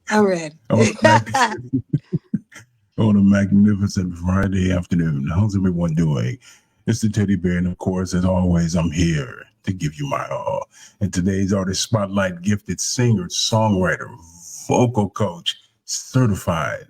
I'm ready. On a magnificent Friday afternoon. How's everyone doing? It's the Teddy Bear, and of course, as always, I'm here to give you my all. And today's artist spotlight, gifted singer, songwriter, vocal coach, certified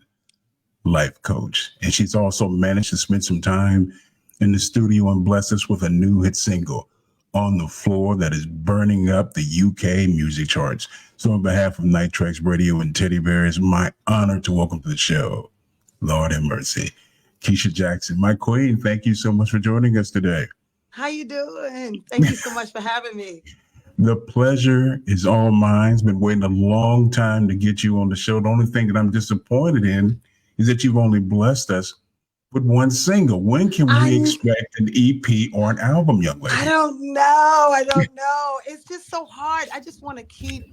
life coach. And she's also managed to spend some time in the studio and bless us with a new hit single, On the Floor, that is burning up the UK music charts. So on behalf of Night Traxx Radio and Teddy Bear, it's my honor to welcome to the show, Lord have mercy, Keisha Jackson, my queen. Thank you so much for joining us today. How you doing? Thank you so much for having me. The pleasure is all mine. It's been waiting a long time to get you on the show. The only thing that I'm disappointed in is that you've only blessed us with one single. When can we expect an EP or an album, young lady? I don't know. It's just so hard. I just want to keep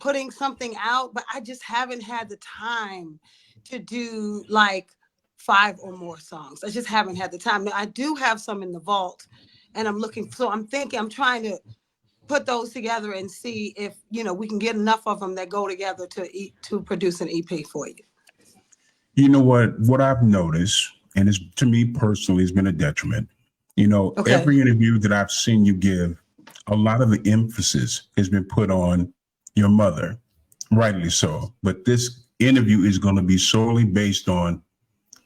putting something out, but I just haven't had the time to do like 5 or more songs. I just haven't had the time. Now, I do have some in the vault, and I'm trying to put those together and see if, we can get enough of them that go together to produce an EP for you. You know what I've noticed, and it's, to me personally, has been a detriment. Okay. Every interview that I've seen you give, a lot of the emphasis has been put on your mother, rightly so. But this interview is going to be solely based on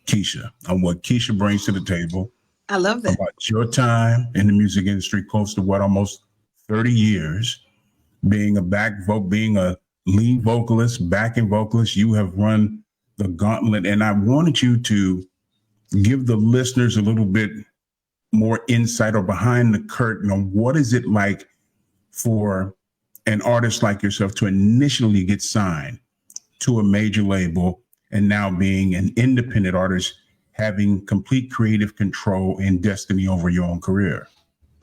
Keisha, on what Keisha brings to the table. I love that. About your time in the music industry, close to almost 30 years, being a lead vocalist, backing vocalist. You have run the gauntlet, and I wanted you to give the listeners a little bit more insight or behind the curtain on what is it like for an artist like yourself to initially get signed to a major label and now being an independent artist, having complete creative control and destiny over your own career.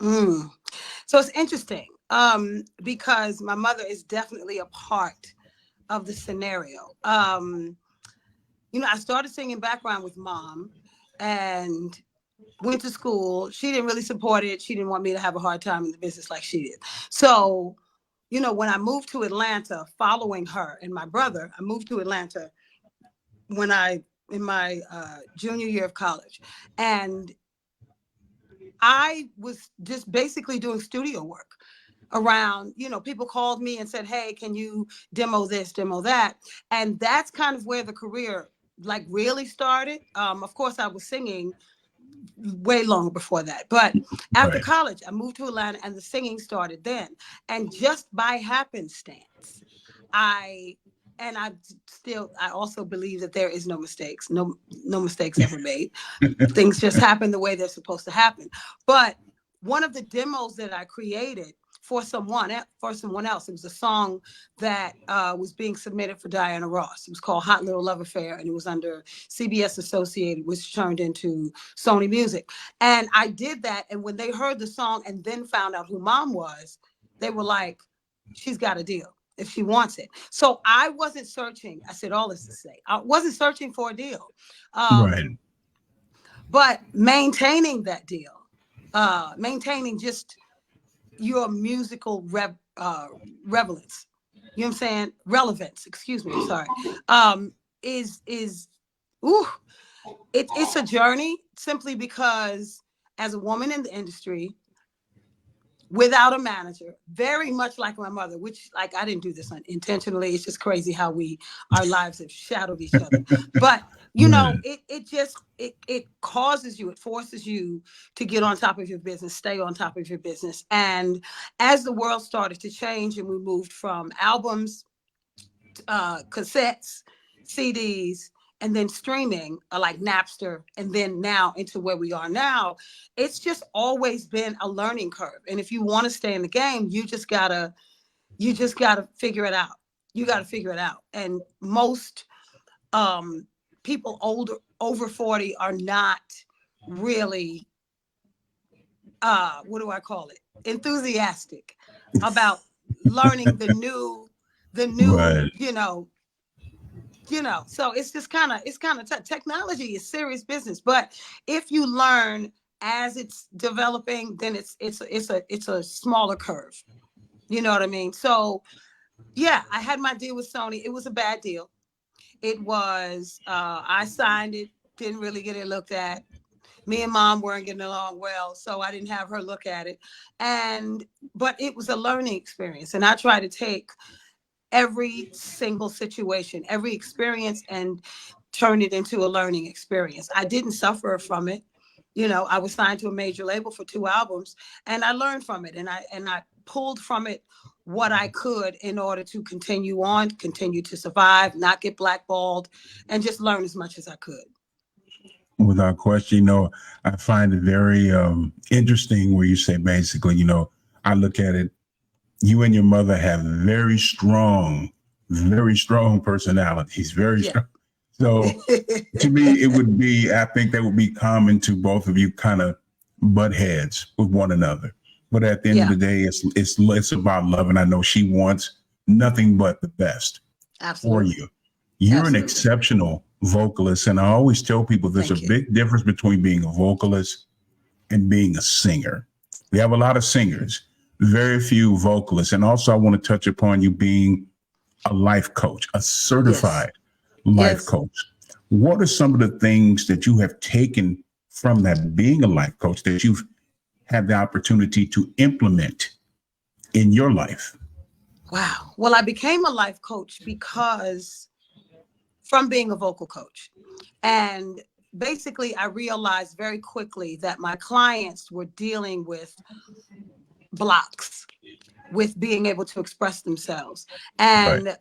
So it's interesting because my mother is definitely a part of the scenario. I started singing background with mom and went to school. She didn't really support it. She didn't want me to have a hard time in the business like she did. So, when I moved to Atlanta following her and my brother, I moved to Atlanta in my junior year of college. And I was just basically doing studio work around, people called me and said, hey, can you demo this, demo that? And that's kind of where the career really started. Of course, I was singing way longer before that. But after college, I moved to Atlanta and the singing started then. And just by happenstance, I also believe that there is no mistakes, no mistakes ever made. Things just happen the way they're supposed to happen. But one of the demos that I created for someone else, it was a song that was being submitted for Diana Ross. It was called Hot Little Love Affair, and it was under CBS Associated, which turned into Sony Music. And I did that, and when they heard the song and then found out who mom was, they were like, she's got a deal if she wants it. So I wasn't searching. I said all this to say, I wasn't searching for a deal. But maintaining that deal, maintaining just your musical relevance, you know what I'm saying? Relevance, excuse me, I'm sorry. It's a journey, simply because as a woman in the industry, without a manager, very much like my mother, which I didn't do this intentionally. It's just crazy how our lives have shadowed each other. But it causes you, it forces you to get on top of your business, stay on top of your business. And as the world started to change and we moved from albums, cassettes, CDs, and then streaming like Napster, and then now into where we are now, it's just always been a learning curve. And if you want to stay in the game, you just gotta figure it out. You gotta figure it out. And most people over 40 are not really enthusiastic about learning the new, right. So it's just kind of technology is serious business. But if you learn as it's developing, then it's a smaller curve. You know what I mean? So Yeah, I had my deal with Sony. It was a bad deal. It was, I signed it, didn't really get it looked at. Me and mom weren't getting along well, so I didn't have her look at it. But it was a learning experience. And I try to take every single situation, every experience, and turn it into a learning experience. I didn't suffer from it. You know, I was signed to a major label for 2 albums, and I learned from it, and I pulled from it what I could in order to continue on, continue to survive, not get blackballed, and just learn as much as I could. Without question, I find it very interesting where you say basically, I look at it, you and your mother have very strong personalities, very strong. So to me, it would be, I think that would be common to both of you, kind of butt heads with one another. But at the end of the day, it's about love. And I know she wants nothing but the best for you. You're an exceptional vocalist. And I always tell people there's a big difference between being a vocalist and being a singer. We have a lot of singers, very few vocalists. And also I want to touch upon you being a life coach, a certified life coach. What are some of the things that you have taken from that, being a life coach, that you've had the opportunity to implement in your life? Wow. Well, I became a life coach because from being a vocal coach. And basically, I realized very quickly that my clients were dealing with blocks with being able to express themselves. And,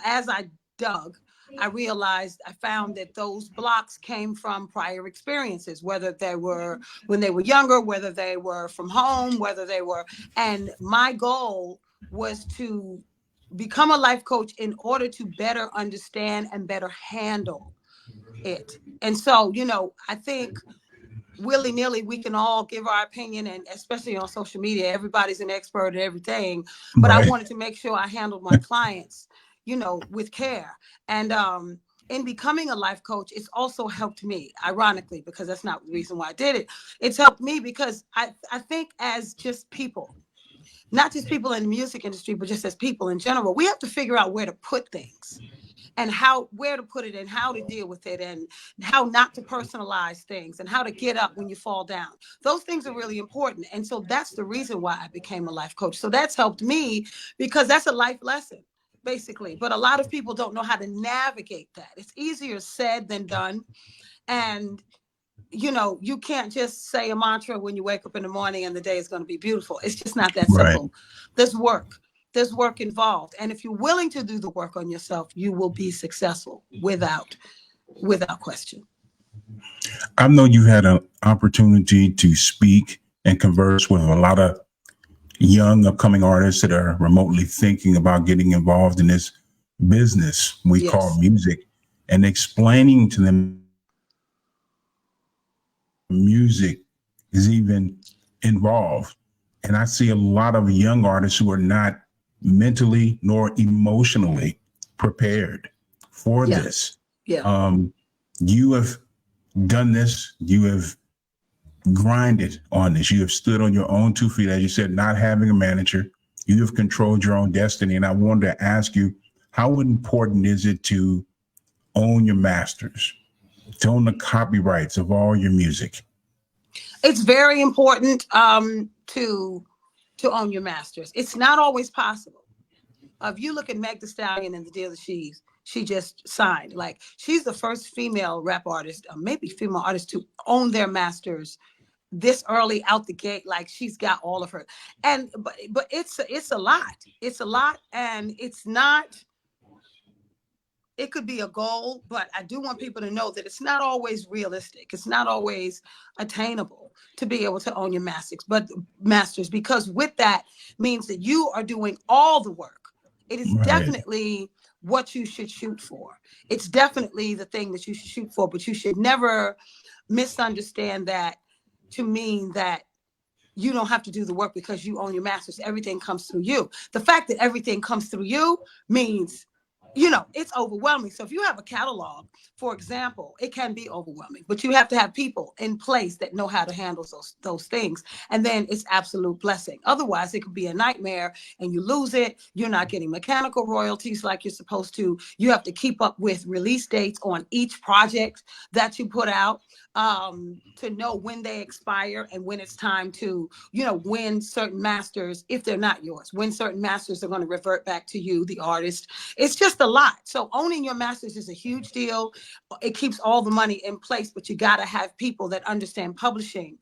as I dug, I realized, I found that those blocks came from prior experiences, whether they were when they were younger, whether they were from home, and my goal was to become a life coach in order to better understand and better handle it. And so, I think willy-nilly we can all give our opinion, and especially on social media, everybody's an expert at everything. But I wanted to make sure I handled my clients, with care. And in becoming a life coach, it's also helped me, ironically, because that's not the reason why I did it. It's helped me because I think as just people, not just people in the music industry, but just as people in general, we have to figure out where to put things and where to put it and how to deal with it and how not to personalize things and how to get up when you fall down. Those things are really important. And so that's the reason why I became a life coach. So that's helped me because that's a life lesson, basically. But a lot of people don't know how to navigate that. It's easier said than done. And you can't just say a mantra when you wake up in the morning and the day is going to be beautiful. It's just not that simple. There's work involved. And if you're willing to do the work on yourself, you will be successful without question. I know you had an opportunity to speak and converse with a lot of young upcoming artists that are remotely thinking about getting involved in this business we call music, and explaining to them music is even involved. And I see a lot of young artists who are not mentally nor emotionally prepared for this. You have done this. You have grinded on this. You have stood on your own 2 feet, as you said, not having a manager. You have controlled your own destiny. And I wanted to ask you, how important is it to own your masters, to own the copyrights of all your music? It's very important to own your masters. It's not always possible. If you look at Meg Thee Stallion and the deal that she just signed, like she's the first female rap artist, maybe female artist, to own their masters this early out the gate. Like she's got all of her, but it's a lot. It's a lot, and it's not. It could be a goal, but I do want people to know that it's not always realistic. It's not always attainable to be able to own your masters, because with that means that you are doing all the work. It is definitely what you should shoot for. It's definitely the thing that you should shoot for, but you should never misunderstand that to mean that you don't have to do the work because you own your masters. Everything comes through you. The fact that everything comes through you means it's overwhelming. So if you have a catalog, for example, it can be overwhelming, but you have to have people in place that know how to handle those things. And then it's absolute blessing. Otherwise, it could be a nightmare and you lose it. You're not getting mechanical royalties like you're supposed to. You have to keep up with release dates on each project that you put out, to know when they expire and when it's time to, when certain masters, if they're not yours, when certain masters are going to revert back to you, the artist. It's just a lot. So owning your masters is a huge deal. It keeps all the money in place, but you got to have people that understand publishing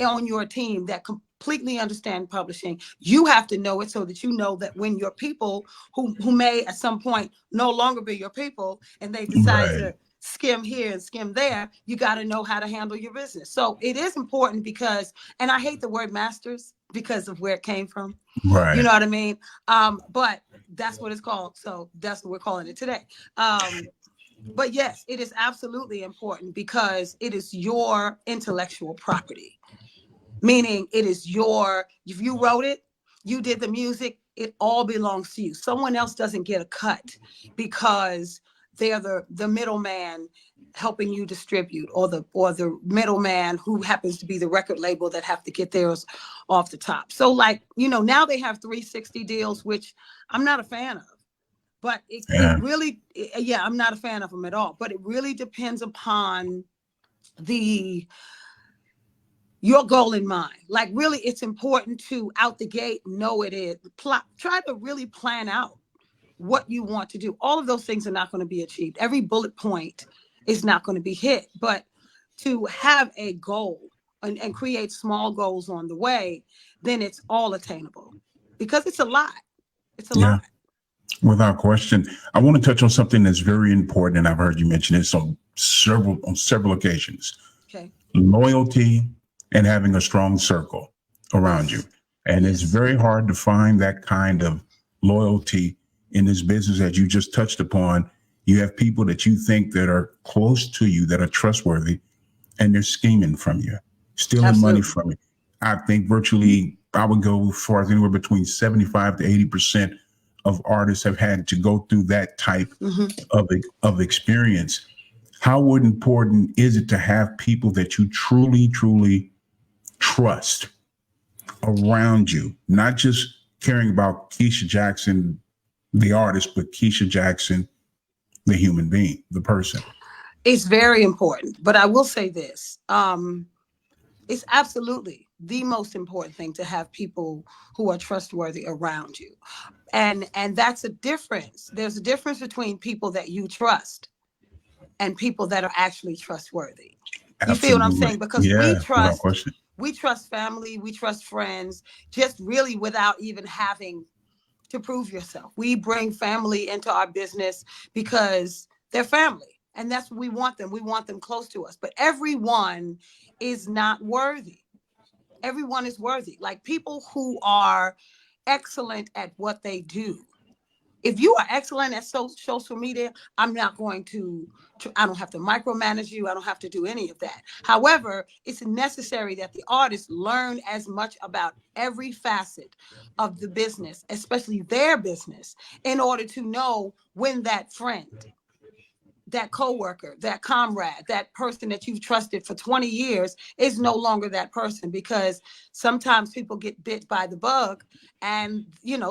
on your team that completely understand publishing. You have to know it so that you know that when your people who may at some point no longer be your people and they decide to skim here and skim there, you got to know how to handle your business. So it is important because, and I hate the word masters because of where it came from. Right. You know what I mean? But that's what it's called. So that's what we're calling it today. But yes, it is absolutely important because it is your intellectual property, meaning it is if you wrote it, you did the music, it all belongs to you. Someone else doesn't get a cut because they're the middleman helping you distribute, or the middleman who happens to be the record label that have to get theirs off the top. So now they have 360 deals, which I'm not a fan of. But it really, I'm not a fan of them at all. But it really depends upon your goal in mind. Like, really, it's important to out the gate know it is. Try to really plan out what you want to do. All of those things are not going to be achieved. Every bullet point is not going to be hit. But to have a goal and create small goals on the way, then it's all attainable. Because it's a lot. It's a lot. Without question. I want to touch on something that's very important, and I've heard you mention this on several occasions. Okay. Loyalty and having a strong circle around you. And it's very hard to find that kind of loyalty in this business that you just touched upon. You have people that you think that are close to you, that are trustworthy, and they're scheming from you, stealing money from you. I think virtually, I would go as far as anywhere between 75 to 80% of artists have had to go through that type of experience. How important is it to have people that you truly, truly trust around you? Not just caring about Keisha Jackson, the artist, but Keisha Jackson, the human being, the person. It's very important. But I will say this. It's absolutely the most important thing to have people who are trustworthy around you. And that's a difference. There's a difference between people that you trust and people that are actually trustworthy. Absolutely. You feel what I'm saying? Because we trust family, we trust friends, just really without even having to prove yourself. We bring family into our business because they're family. And that's what we want them. We want them close to us. But everyone is not worthy. Everyone is worthy. Like, people who are excellent at what they do. If you are excellent at social media, I don't have to micromanage you. I don't have to do any of that. However, it's necessary that the artists learn as much about every facet of the business, especially their business, in order to know when that friend, that coworker, that comrade, that person that you've trusted for 20 years is no longer that person. Because sometimes people get bit by the bug and,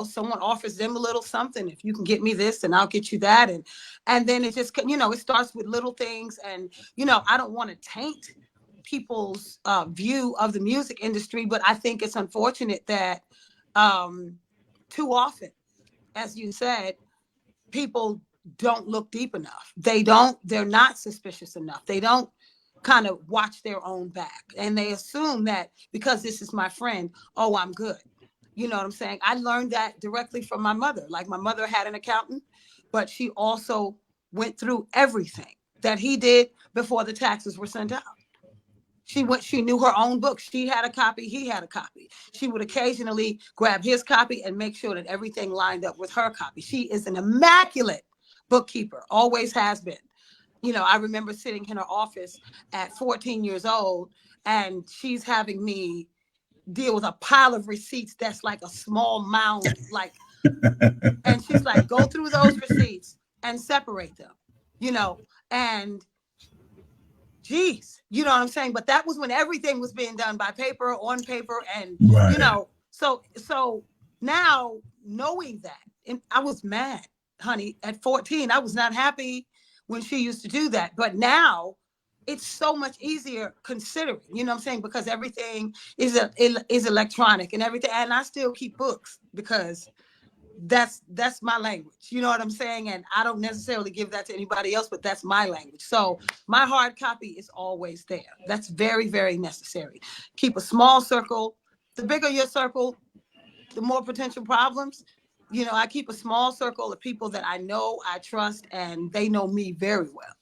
someone offers them a little something. If you can get me this, and I'll get you that. And then it just, it starts with little things. And, I don't want to taint people's view of the music industry, but I think it's unfortunate that too often, as you said, people don't look deep enough. They're not suspicious enough. They don't kind of watch their own back. And they assume that because this is my friend, oh, I'm good. You know what I'm saying? I learned that directly from my mother. Like, my mother had an accountant, but she also went through everything that he did before the taxes were sent out. She knew her own book. She had a copy. He had a copy. She would occasionally grab his copy and make sure that everything lined up with her copy. She is an immaculate bookkeeper, always has been. I remember sitting in her office at 14 years old, and she's having me deal with a pile of receipts that's like a small mound, and she's like, go through those receipts and separate them, you know, and geez, you know what I'm saying? But that was when everything was being done by paper, on paper, and Right. you know, so now knowing that, and I was mad, honey, at 14. I was not happy when she used to do that. But now it's so much easier considering, you know what I'm saying? Because everything is electronic and everything. And I still keep books because that's my language, you know what I'm saying? And I don't necessarily give that to anybody else, but that's my language. So my hard copy is always there. That's very, very necessary. Keep a small circle. The bigger your circle, the more potential problems. You know, I keep a small circle of people that I know, I trust, and they know me very well.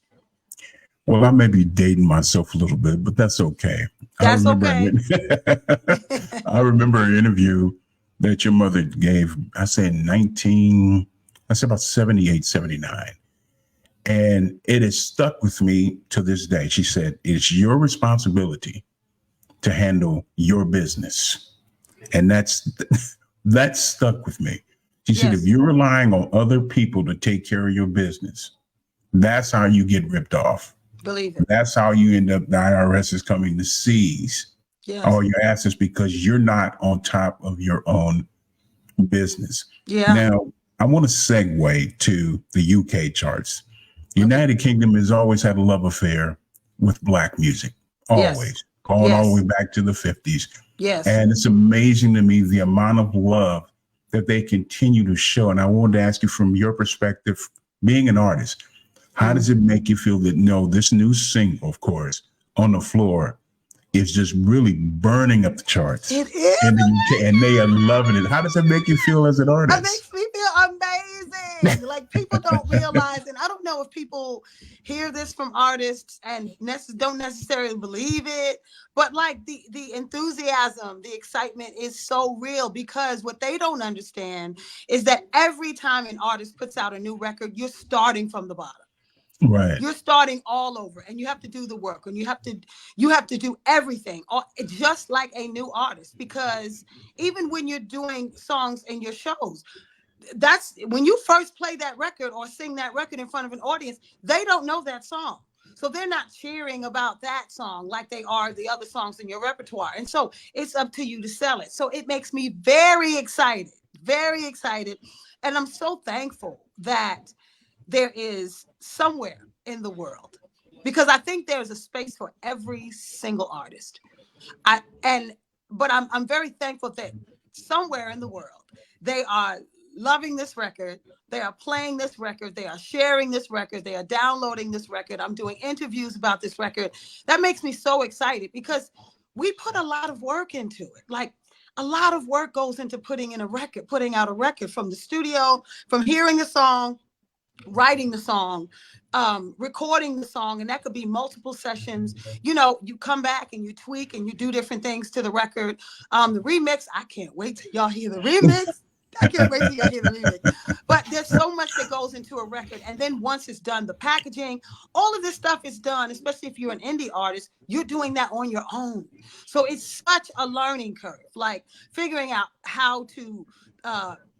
Well, I may be dating myself a little bit, but that's okay. That's okay. I remember an interview that your mother gave, I said about 78, 79. And it has stuck with me to this day. She said, it's your responsibility to handle your business. And that's stuck with me. She said, if you're relying on other people to take care of your business, that's how you get ripped off. Believe it. That's how you end up, the IRS is coming to seize all your assets because you're not on top of your own business. Yeah. Now, I want to segue to the UK charts. United Kingdom has always had a love affair with Black music, always, going all the way back to the 50s. Yes. And it's amazing to me the amount of love that they continue to show. And I wanted to ask you, from your perspective, being an artist, how does it make you feel that, no, this new single, of course, On the Floor, is just really burning up the charts? It is. In the UK, and they are loving it. How does that make you feel as an artist? It makes me feel amazing. Like, people don't realize, and I don't know if people hear this from artists and don't necessarily believe it, but like the enthusiasm, the excitement is so real, because what they don't understand is that every time an artist puts out a new record, you're starting from the bottom. Right. You're starting all over, and you have to do the work, and you have to do everything, just like a new artist. Because even when you're doing songs in your shows, that's when you first play that record or sing that record in front of an audience, they don't know that song. So they're not cheering about that song like they are the other songs in your repertoire. And so it's up to you to sell it. So it makes me very excited, very excited. And I'm so thankful that there is somewhere in the world, because I think there's a space for every single artist. But I'm very thankful that somewhere in the world they are loving this record, they are playing this record, they are sharing this record, they are downloading this record. I'm doing interviews about this record. That makes me so excited, because we put a lot of work into it. Like, a lot of work goes into putting out a record, from the studio, from hearing a song, writing the song, recording the song, and that could be multiple sessions. You know, you come back and you tweak and you do different things to the record. The remix, I can't wait till y'all hear the remix. I can't wait till y'all hear the remix. But there's so much that goes into a record. And then once it's done, the packaging, all of this stuff is done, especially if you're an indie artist, you're doing that on your own. So it's such a learning curve, like figuring out how to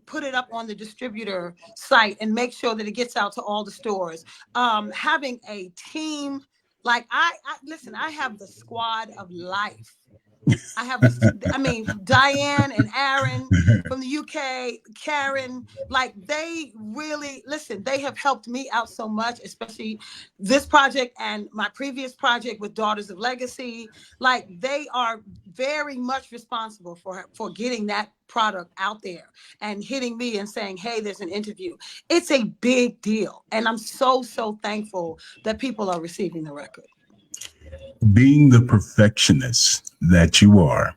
put it up on the distributor site and make sure that it gets out to all the stores. Having a team, like listen, I have the squad of life. Diane and Aaron from the UK, Karen, like they really, listen, they have helped me out so much, especially this project and my previous project with Daughters of Legacy. Like, they are very much responsible for getting that product out there and hitting me and saying, hey, there's an interview. It's a big deal. And I'm so thankful that people are receiving the record. Being the perfectionist that you are,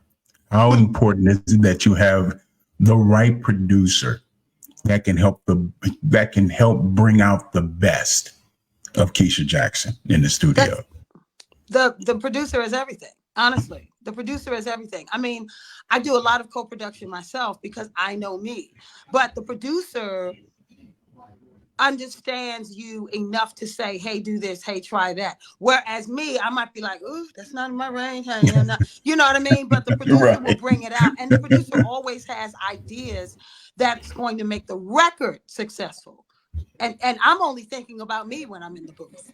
how important is it that you have the right producer that can help bring out the best of Keisha Jackson in the studio? The producer is everything. Honestly, the producer is everything. I mean, I do a lot of co-production myself because I know me, but the producer understands you enough to say, hey, do this, hey, try that. Whereas me, I might be like, ooh, that's not in my range. Honey. You know what I mean? But the producer will bring it out. And the producer always has ideas that's going to make the record successful. and I'm only thinking about me when I'm in the booth.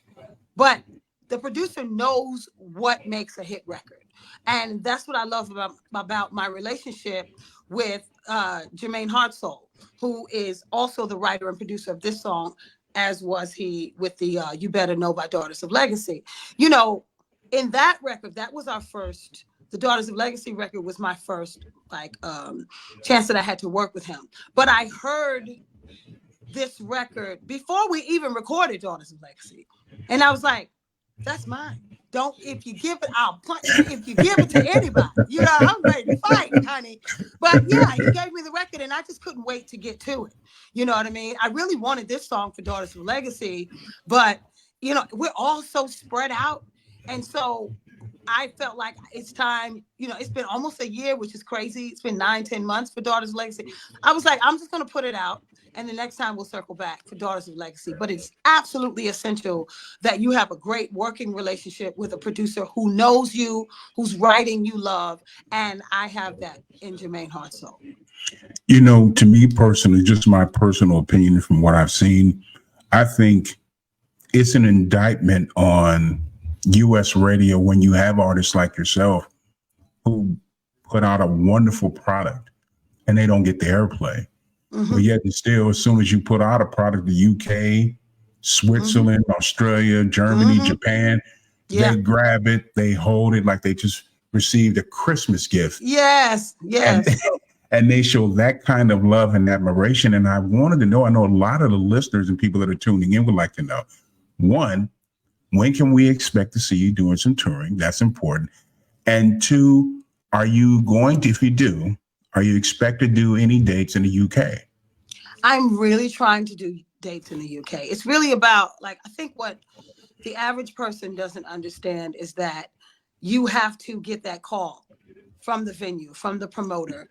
But the producer knows what makes a hit record. And that's what I love about my relationship with Jermaine Hartsoul, who is also the writer and producer of this song, as was he with the You Better Know by Daughters of Legacy. You know, in that record, that was our first, the Daughters of Legacy record was my first chance that I had to work with him. But I heard this record before we even recorded Daughters of Legacy. And I was like, that's mine. Don't, if you give it, I'll punch you. If you give it to anybody, you know, I'm ready to fight, honey. But yeah, he gave me the record and I just couldn't wait to get to it. You know what I mean? I really wanted this song for Daughters of Legacy, but you know, we're all so spread out. And so I felt like it's time, you know, it's been almost a year, which is crazy. It's been 9-10 months for Daughters of Legacy. I was like, I'm just going to put it out. And the next time we'll circle back for Daughters of Legacy. But it's absolutely essential that you have a great working relationship with a producer who knows you, whose writing you love. And I have that in Jermaine Hartsoul. You know, to me personally, just my personal opinion from what I've seen, I think it's an indictment on U.S. radio when you have artists like yourself who put out a wonderful product and they don't get the airplay. But yet and still, as soon as you put out a product, the UK, Switzerland, Australia, Germany, Japan, they grab it, they hold it like they just received a Christmas gift. Yes, yes. And they show that kind of love and admiration. And I wanted to know, I know a lot of the listeners and people that are tuning in would like to know, one, when can we expect to see you doing some touring? That's important. And two, are you going to, if you do, are you expected to do any dates in the UK? I'm really trying to do dates in the UK. It's really about, like, I think what the average person doesn't understand is that you have to get that call from the venue, from the promoter,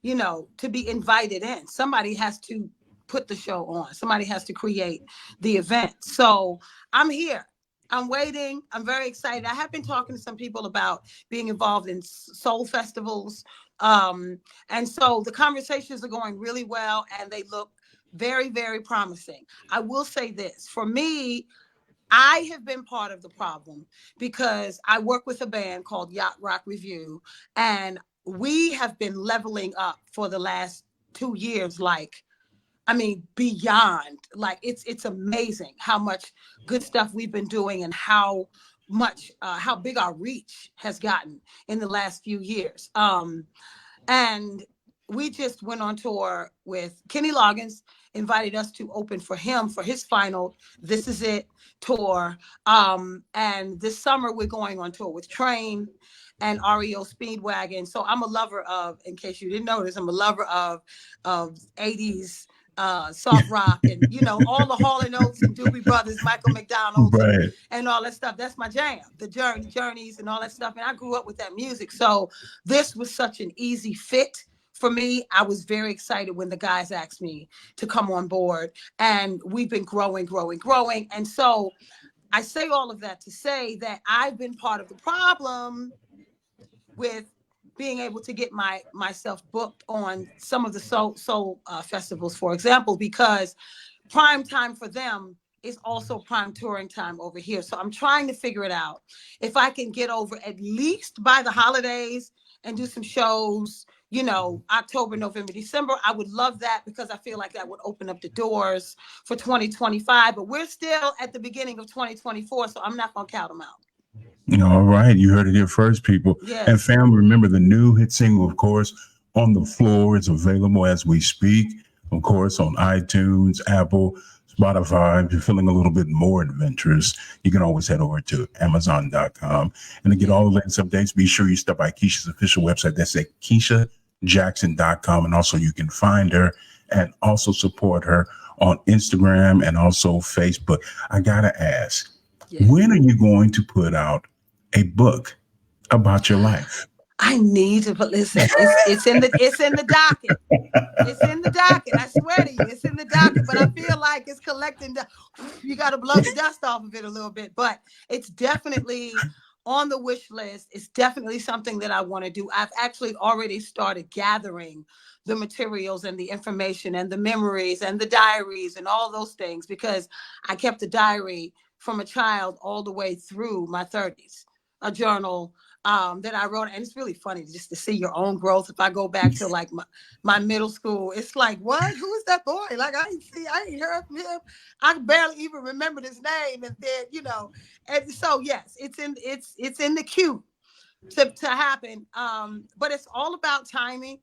you know, to be invited in. Somebody has to put the show on. Somebody has to create the event. So I'm here. I'm waiting. I'm very excited. I have been talking to some people about being involved in soul festivals. And so the conversations are going really well and they look very, very promising. I will say this, for me, I have been part of the problem because I work with a band called Yacht Rock Revue, and we have been leveling up for the last 2 years. Like, I mean, beyond, like, it's amazing how much good stuff we've been doing and how much, how big our reach has gotten in the last few years. And we just went on tour with Kenny Loggins, invited us to open for him for his final This Is It tour. And this summer we're going on tour with Train and REO Speedwagon. So I'm a lover of, in case you didn't notice, I'm a lover of 80s soft rock and, you know, all the Hall & Oates and Doobie Brothers, Michael McDonald and all that stuff. That's my jam, the journeys and all that stuff. And I grew up with that music. So this was such an easy fit for me. I was very excited when the guys asked me to come on board, and we've been growing. And so I say all of that to say that I've been part of the problem with being able to get myself booked on some of the soul festivals, for example, because prime time for them is also prime touring time over here. So I'm trying to figure it out. If I can get over at least by the holidays and do some shows, you know, October, November, December, I would love that because I feel like that would open up the doors for 2025. But we're still at the beginning of 2024, so I'm not going to count them out. All right. You heard it here first, people. Yes. And family, remember the new hit single, of course, On the Floor is available as we speak, of course, on iTunes, Apple, Spotify. If you're feeling a little bit more adventurous, you can always head over to Amazon.com. And to get all the latest updates, be sure you stop by Keisha's official website. That's at KeishaJackson.com. And also you can find her and also support her on Instagram and also Facebook. I got to ask, when are you going to put out a book about your life? I need to put, listen, it's in the docket. It's in the docket. I swear to you, it's in the docket, but I feel like it's collecting. You got to blow the dust off of it a little bit, but it's definitely on the wish list. It's definitely something that I want to do. I've actually already started gathering the materials and the information and the memories and the diaries and all those things, because I kept a diary from a child all the way through my 30s, a journal that I wrote. And it's really funny just to see your own growth. If I go back to like my middle school, it's like, what? Who is that boy? Like, I ain't heard from him. I barely even remembered his name. And then, you know, and so yes, it's in the queue to happen. But it's all about timing.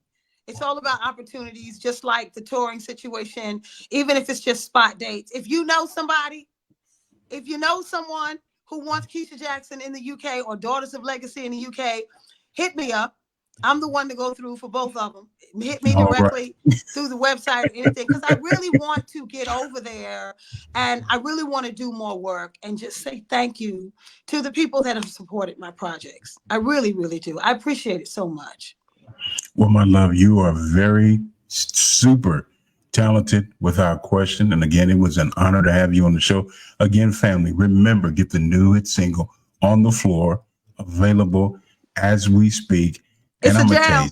It's all about opportunities, just like the touring situation, even if it's just spot dates. If you know somebody, if you know someone who wants Keisha Jackson in the UK or Daughters of Legacy in the UK, hit me up. I'm the one to go through for both of them. Hit me directly through the website or anything, because I really want to get over there and I really want to do more work and just say thank you to the people that have supported my projects. I really, really do. I appreciate it so much. Well, my love, you are very super talented without question. And again, it was an honor to have you on the show. Again, family, remember, get the new hit single On the Floor, available as we speak. It's and I'm going to tell you,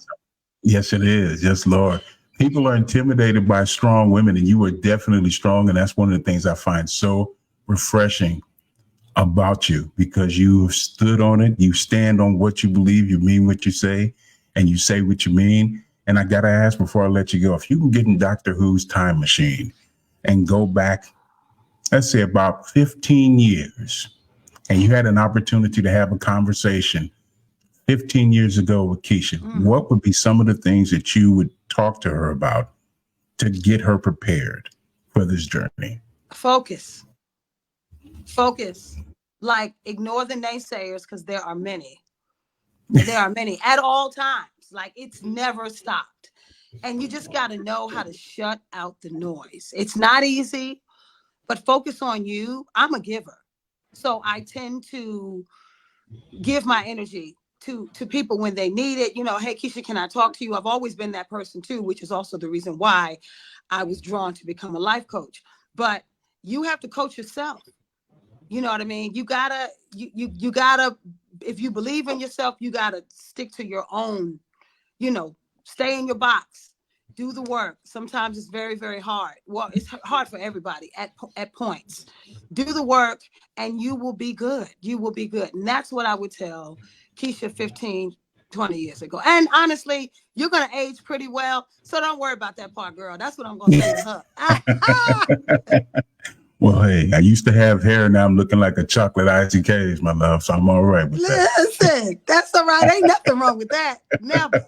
yes, it is. Yes, Lord. People are intimidated by strong women, and you are definitely strong. And that's one of the things I find so refreshing about you, because you have stood on it. You stand on what you believe. You mean what you say, and you say what you mean. And I got to ask before I let you go, if you can get in Doctor Who's time machine and go back, let's say about 15 years, and you had an opportunity to have a conversation 15 years ago with Keisha, what would be some of the things that you would talk to her about to get her prepared for this journey? Focus. Like, ignore the naysayers, because there are many. There are many at all times. Like, it's never stopped. And you just got to know how to shut out the noise. It's not easy, but focus on you. I'm a giver. So I tend to give my energy to people when they need it. You know, hey, Keisha, can I talk to you? I've always been that person too, which is also the reason why I was drawn to become a life coach. But you have to coach yourself. You know what I mean? You gotta, you gotta, if you believe in yourself, you gotta stick to your own, you know, stay in your box, do the work. Sometimes it's very, very hard. Well, it's hard for everybody at points. Do the work and you will be good. You will be good. And that's what I would tell Keisha 15, 20 years ago. And honestly, you're going to age pretty well. So don't worry about that part, girl. That's what I'm going to say to her. Well, hey, I used to have hair. Now I'm looking like a chocolate icy cage, my love. So I'm all right with that. Listen, that's all right. Ain't nothing wrong with that. Never.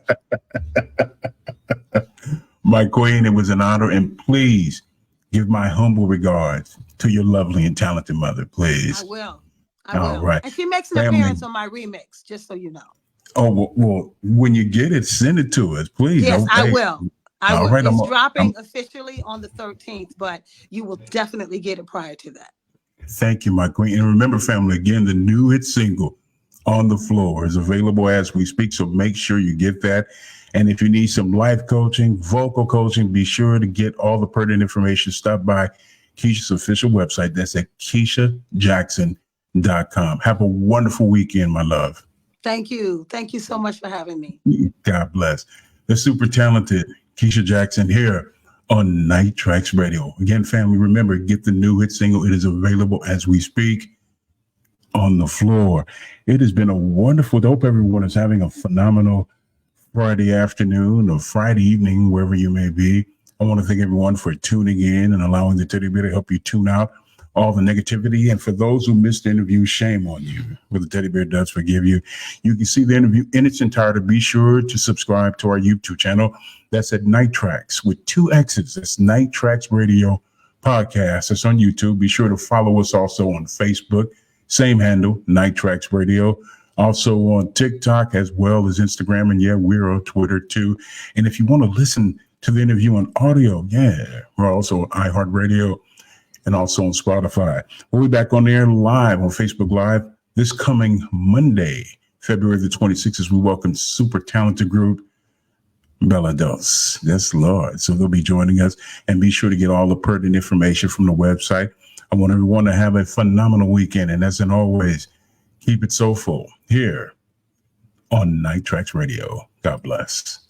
My queen, it was an honor. And please give my humble regards to your lovely and talented mother, please. I will. All right. And she makes an appearance on my remix, just so you know. Oh, well, when you get it, send it to us, please. Yes, I will. All right, it's dropping officially on the 13th, but you will definitely get it prior to that. Thank you, my queen. And remember, family, again, the new hit single, On the Floor, is available as we speak. So make sure you get that. And if you need some life coaching, vocal coaching, be sure to get all the pertinent information. Stop by Keisha's official website. That's at KeishaJackson.com. Have a wonderful weekend, my love. Thank you. Thank you so much for having me. God bless. The super talented Keisha Jackson here on Night Traxx Radio. Again, family, remember, get the new hit single. It is available as we speak. On the Floor. It has been a wonderful, I hope everyone is having a phenomenal Friday afternoon or Friday evening, wherever you may be. I want to thank everyone for tuning in and allowing the teddy bear to help you tune out all the negativity. And for those who missed the interview, shame on you. But the teddy bear does forgive you. You can see the interview in its entirety. Be sure to subscribe to our YouTube channel. That's at Night Traxx with 2 X's. That's Night Traxx Radio Podcast. That's on YouTube. Be sure to follow us also on Facebook. Same handle, Night Traxx Radio. Also on TikTok as well as Instagram. And yeah, we're on Twitter too. And if you want to listen to the interview on audio, yeah, we're also on iHeartRadio and also on Spotify. We'll be back on air live on Facebook Live this coming Monday, February the 26th, as we welcome super talented group Bella Dos. Yes, Lord. So they'll be joining us, and be sure to get all the pertinent information from the website. I want everyone to have a phenomenal weekend. And as in always, Keep it soulful here on Night Traxx Radio. God bless.